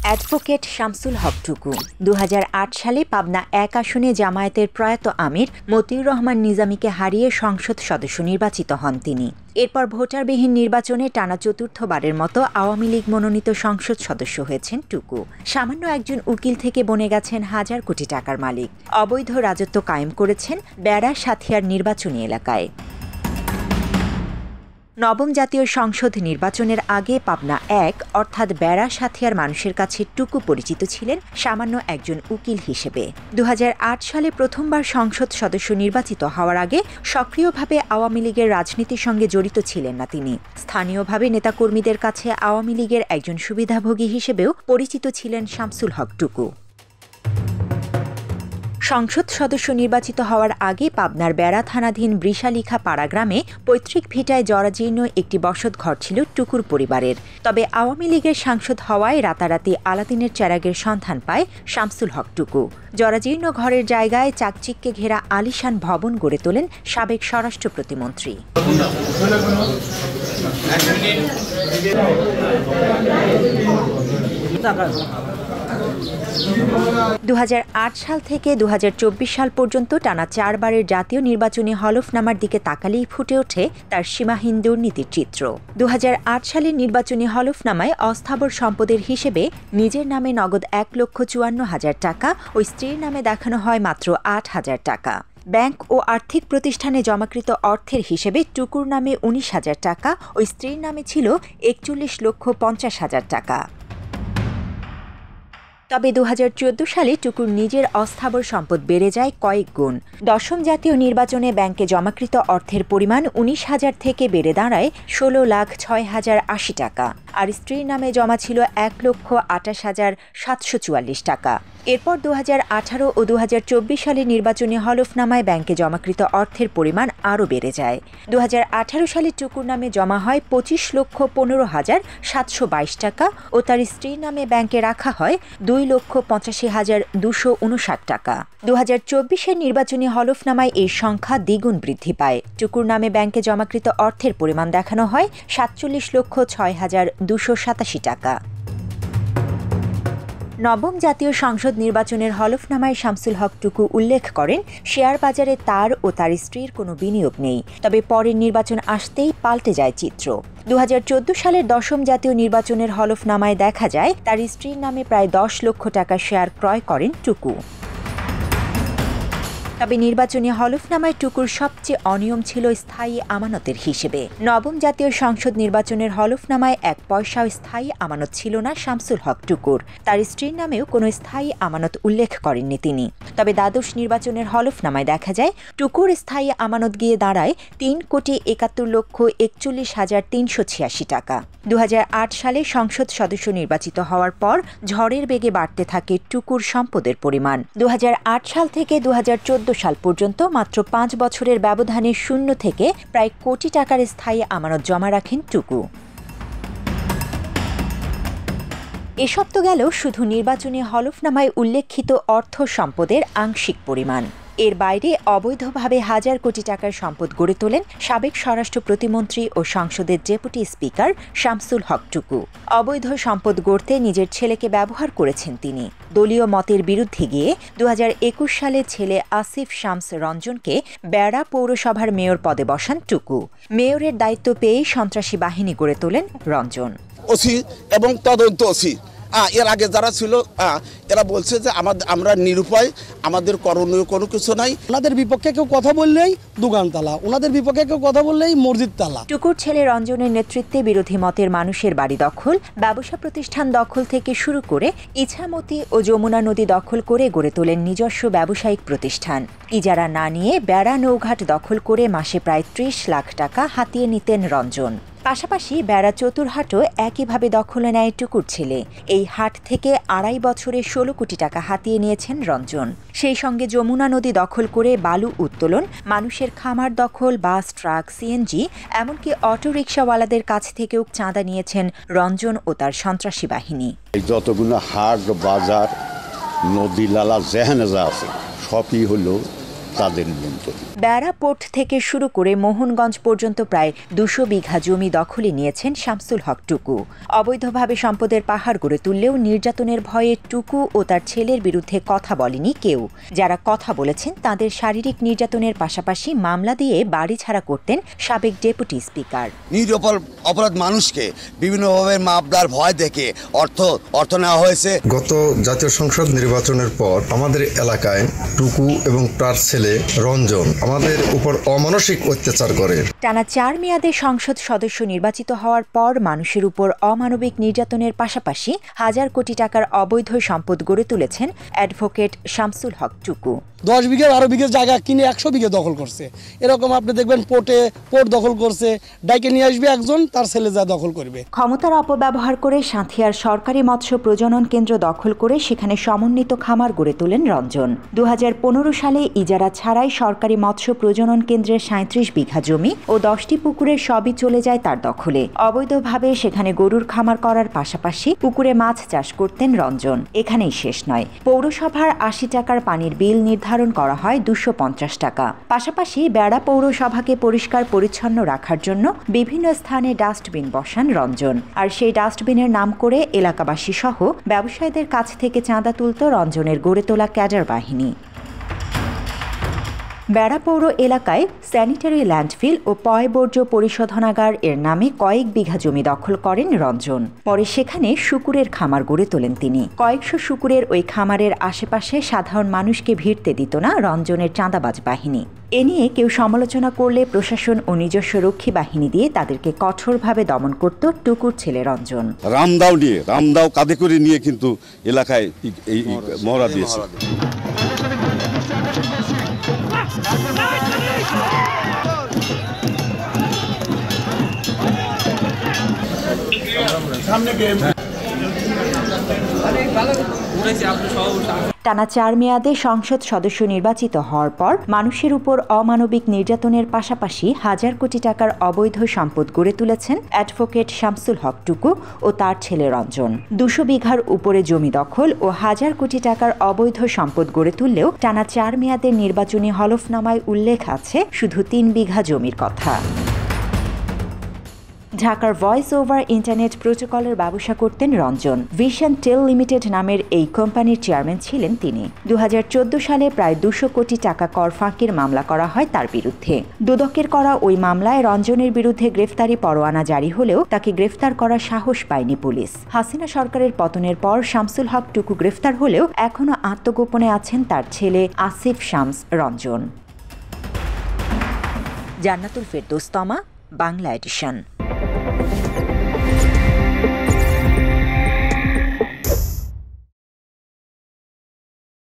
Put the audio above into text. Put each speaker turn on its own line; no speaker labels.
Advocate Shamsul হক টুকু ২০০৮ সালে পাবনা ১ আসনে জামায়াতের প্রয়াত আমির মতিউর রহমান নিজামীকে হারিয়ে সংসদ সদস্য নির্বাচিত হন তিনি। এরপর ভোটারবিহীন নির্বাচনে টানা চতুর্থবারের মতো আওয়ামী লীগ মনোনীত সংসদ সদস্য হয়েছেন টুকু। সামান্য একজন উকিল থেকে বনে গেছেন হাজার কোটি টাকার মালিক। অবৈধ রাজত্ব কায়েম করেছেন বেড়া সাথিয়ার নির্বাচনী এলাকায়। নবম জাতীয় সংসদ নির্বাচনের আগে পাবনা ১ অর্থাৎ বেড়া সাথিয়ার মানুষের কাছে টুকু পরিচিত ছিলেন সামান্য একজন উকিল হিসেবে। ২০০৮ সালে প্রথমবার সংসদ সদস্য নির্বাচিত হওয়ার আগে সক্রিয়ভাবে আওয়ামী লীগের রাজনীতির সঙ্গে জড়িত ছিলেন না তিনি। স্থানীয়ভাবে নেতাকর্মীদের কাছে আওয়ামী লীগের একজন সুবিধাভোগী হিসেবেও পরিচিত ছিলেন শামসুল হক টুকু। সংসদ সদস্য নির্বাচিত হওয়ার আগে পাবনার বেড়া থানাধীন বৃষালিখা পাড়া গ্রামে পৈতৃক ভিটায় জরাজীর্ণ একটি বসতঘর ছিল টুকুর পরিবারের। তবে আওয়ামী লীগের সাংসদ হওয়ায় রাতারাতি আলাদিনের চেরাগের সন্ধান পায় শামসুল হক টুকু। জরাজীর্ণ ঘরের জায়গায় চাকচিক্যে ঘেরা আলিশান ভবন গড়ে তোলেন সাবেক স্বরাষ্ট্র প্রতিমন্ত্রী। ২০০৮ সাল থেকে ২০২৪ সাল পর্যন্ত টানা ৪ বারের জাতীয় নির্বাচনী হলফনামার দিকে তাকালেই ফুটে ওঠে তার সীমাহীন দুর্নীতির চিত্র। ২০০৮ সালের নির্বাচনী হলফনামায় অস্থাবর সম্পদের হিসেবে নিজের নামে নগদ ১,৫৪,০০০ টাকা ও স্ত্রীর নামে দেখানো হয় মাত্র ৮,০০০ টাকা। ব্যাংক ও আর্থিক প্রতিষ্ঠানে জমাকৃত অর্থের হিসেবে টুকুর নামে ১৯,০০০ টাকা ও স্ত্রীর নামে ছিল ৪১,৫০,০০০ টাকা। তবে ২০১৪ সালে টুকুর নিজের অস্থাবর সম্পদ বেড়ে যায় কয়েক গুণ। দশম জাতীয় নির্বাচনে ব্যাংকে জমাকৃত অর্থের পরিমাণ ১৯,০০০ থেকে বেড়ে দাঁড়ায় ১৬,০৬,০৮০ টাকা, আর স্ত্রীর নামে জমা ছিল ১,২৮,৭৪৪ টাকা। এরপর ২০১৮ ও ২০২৪ সালের নির্বাচনী হলফনামায় ব্যাংকে জমাকৃত অর্থের পরিমাণ আরও বেড়ে যায়। ২০১৮ সালে টুকুর নামে জমা হয় ২৫,১৫,৭২২ টাকা ও তার স্ত্রীর নামে ব্যাংকে রাখা হয় ২,৮৫,২৫৯ টাকা। ২০২৪-এর নির্বাচনী হলফনামায় এই সংখ্যা দ্বিগুণ বৃদ্ধি পায়। টুকুর নামে ব্যাংকে জমাকৃত অর্থের পরিমাণ দেখানো হয় ৪৭,০৬,২৮৭ টাকা। নবম জাতীয় সংসদ নির্বাচনের হলফনামায় শামসুল হক টুকু উল্লেখ করেন, শেয়ার বাজারে তার ও তার স্ত্রীর কোনো বিনিয়োগ নেই। তবে পরের নির্বাচন আসতেই পাল্টে যায় চিত্র। ২০১৪ সালের দশম জাতীয় নির্বাচনের হলফনামায় দেখা যায় তার স্ত্রীর নামে প্রায় ১০ লক্ষ টাকা শেয়ার ক্রয় করেন টুকু। তবে নির্বাচনী হলফনামায় টুকুর সবচেয়ে অনিয়ম ছিল স্থায়ী আমানতের হিসেবে। নবম জাতীয় সংসদ নির্বাচনের হলফনামায় ১ পয়সাও স্থায়ী আমানত ছিল না শামসুল হক টুকুর। তার স্ত্রীর নামেও কোনো স্থায়ী আমানত উল্লেখ করেননি তিনি। তবে দ্বাদশ নির্বাচনের হলফনামায় দেখা যায় টুকুর স্থায়ী আমানত গিয়ে দাঁড়ায় ৩,৭১,৪১,৩৮৬ টাকা। ২০০৮ সালে সংসদ সদস্য নির্বাচিত হওয়ার পর ঝড়ের বেগে বাড়তে থাকে টুকুর সম্পদের পরিমাণ। ২০০৮ সাল থেকে ২০১৪ সাল পর্যন্ত মাত্র ৫ বছরের ব্যবধানে শূন্য থেকে প্রায় কোটি টাকার স্থায়ী আমানত জমা রাখেন টুকু। এসব তো গেল শুধু নির্বাচনী হলফনামায় উল্লেখিত অর্থ সম্পদের আংশিক পরিমাণ। এর বাইরে অবৈধভাবে হাজার কোটি টাকার সম্পদ গড়ে তোলেন সাবেক স্বরাষ্ট্র প্রতিমন্ত্রী ও সংসদের ডেপুটি স্পিকার শামসুল হক টুকু। অবৈধ সম্পদ গড়তে নিজের ছেলেকে ব্যবহার করেছেন তিনি। দলীয় মতের বিরুদ্ধে গিয়ে ২০২১ সালে ছেলে আসিফ শামস রঞ্জনকে বেড়া পৌরসভার মেয়র পদে বসান টুকু। মেয়রের দায়িত্ব পেয়েই সন্ত্রাসী বাহিনী গড়ে তোলেন রঞ্জন।
ওসি এবং তদন্ত ওসি এর আগে যারা ছিল এরা বলছে যে আমরা নিরুপায়, আমাদের করণীয় কোনো কিছু নাই।
ওনাদের বিপক্ষে কেউ কথা বললেই দোকান তালা, ওনাদের বিপক্ষে কেউ কথা বললেই মসজিদ তালা।
টুকুর ছেলে রঞ্জনের নেতৃত্বে বিরোধী মতের মানুষের বাড়ি দখল, ব্যবসা প্রতিষ্ঠান দখল থেকে শুরু করে ইছামতি ও যমুনা নদী দখল করে গড়ে তোলেন নিজস্ব ব্যবসায়িক প্রতিষ্ঠান। ইজারা না নিয়ে বেড়া নৌঘাট দখল করে মাসে প্রায় ৩০ লাখ টাকা হাতিয়ে নিতেন রঞ্জন। পাশাপাশি বেড়া চতুরহাটও একইভাবে দখলে নেয় টুকুর ছেলে। এই হাট থেকে ২.৫ বছরে ১৬ কোটি টাকা হাতিয়ে নিয়েছেন রঞ্জন। সেই সঙ্গে যমুনা নদী দখল করে বালু উত্তোলন, মানুষের খামার দখল, বাস, ট্রাক, সিএনজি, এমনকি অটোরিকশাওয়ালাদের কাছ থেকেও চাঁদা নিয়েছেন রঞ্জন ও তার সন্ত্রাসী বাহিনী।
যতগুলো হাট, বাজার, নদী, নালা যেখানে যা আছে সবই হলো তাদের নিয়ন্ত্রণ।
বেড়া পোর্ট থেকে শুরু করে মোহনগঞ্জ পর্যন্ত প্রায় 200 বিঘা জমি দখলে নিয়েছেন শামসুল হক টুকু। অবৈধভাবে সম্পদের পাহাড় গড়ে তুললেও নির্যাতনের ভয়ে টুকু ও তার ছেলের বিরুদ্ধে কথা বলেনি কেউ। যারা কথা বলেছেন তাদের শারীরিক নির্যাতনের পাশাপাশি মামলা দিয়ে বাড়ি ছাড়া করতেন সাবেক ডেপুটি স্পিকার।
অপরাধ মানুষকে বিভিন্নভাবে মামলার ভয় দেখে অর্থ নেওয়া হয়েছে।
গত জাতীয় সংসদ নির্বাচনের পর আমাদের এলাকায় টুকু এবং তার ছেলে রঞ্জন আমাদের উপর অমানসিক অত্যাচার করে।
টানা 4 মেয়াদে সংসদ সদস্য নির্বাচিত হওয়ার পর মানুষের উপর অমানবিক নির্যাতনের পাশাপাশি হাজার কোটি টাকার অবৈধ সম্পদ গড়ে তুলেছেন অ্যাডভোকেট শামসুল হক টুকু।
10 বিঘা 12 বিঘা জায়গা কিনে 100 বিঘা দখল করছে। এরকম আপনি দেখবেন পোর্ট দখল করছে, ডাইকে নিয়ে আসবে একজন, তার ছেলে যা দখল করবে।
ক্ষমতার অপব্যবহার করে সাঁথিয়ার সরকারি মৎস্য প্রজনন কেন্দ্র দখল করে সেখানে সমন্বিত খামার গড়ে তোলেন রঞ্জন। 2015 সালে ইজারা ছাড়াই সরকারি মৎস্য প্রজনন কেন্দ্রের 37 বিঘা জমি ও 10টি পুকুরের সবই চলে যায় তার দখলে। অবৈধভাবে সেখানে গরুর খামার করার পাশাপাশি পুকুরে মাছ চাষ করতেন রঞ্জন। এখানেই শেষ নয়, পৌরসভার 80 টাকার পানির বিল নির্ধারণ করা হয় 250 টাকা। পাশাপাশি বেড়া পৌরসভাকে পরিষ্কার পরিচ্ছন্ন রাখার জন্য বিভিন্ন স্থানে ডাস্টবিন বসান রঞ্জন। আর সেই ডাস্টবিনের নাম করে এলাকাবাসী সহ ব্যবসায়ীদের কাছ থেকে চাঁদা তুলত রঞ্জনের গড়ে তোলা ক্যাডার বাহিনী। বেড়া পৌর এলাকায় স্যানিটারি ল্যান্ডফিল ও পয়বর্জ্য পরিশোধনাগার এর নামে কয়েক বিঘা জমি দখল করেন রঞ্জন। পরে সেখানে শুকুরের খামার গড়ে তোলেন তিনি। কয়েকশো শুকুরের ওই খামারের আশেপাশে সাধারণ মানুষকে ভিড়তে দিত না রঞ্জনের চাঁদাবাজ বাহিনী। এ নিয়ে কেউ সমালোচনা করলে প্রশাসন ও নিজস্ব রক্ষী বাহিনী দিয়ে তাদেরকে কঠোরভাবে দমন করত টুকুর ছেলে রঞ্জন।
রামদাও কাঁধে করে নিয়ে কিন্তু এলাকায় এই মহড়া দিয়েছে।
টানা 4 মেয়াদে সংসদ সদস্য নির্বাচিত হওয়ার পর মানুষের উপর অমানবিক নির্যাতনের পাশাপাশি হাজার কোটি টাকার অবৈধ সম্পদ গড়ে তুলেছেন অ্যাডভোকেট শামসুল হক টুকু ও তার ছেলে রঞ্জন। 200 বিঘার উপরে জমি দখল ও হাজার কোটি টাকার অবৈধ সম্পদ গড়ে তুললেও টানা 4 মেয়াদের নির্বাচনী হলফনামায় উল্লেখ আছে শুধু 3 বিঘা জমির কথা। ঢাকার ভয়েস ওভার ইন্টারনেট প্রোটোকলের ব্যবসা করতেন রঞ্জন। ভিশন টেল লিমিটেড নামের এই কোম্পানির চেয়ারম্যান ছিলেন তিনি। 2014 সালে প্রায় 200 কোটি টাকা কর ফাঁকির মামলা করা হয় তার বিরুদ্ধে। দুদকের করা ওই মামলায় রঞ্জনের বিরুদ্ধে গ্রেফতারি পরোয়ানা জারি হলেও তাকে গ্রেফতার করার সাহস পায়নি পুলিশ। হাসিনা সরকারের পতনের পর শামসুল হক টুকু গ্রেফতার হলেও এখনও আত্মগোপনে আছেন তার ছেলে আসিফ শামস রঞ্জন। জান্নাতুল ফেরদৌস তমা, বাংলা এডিশন।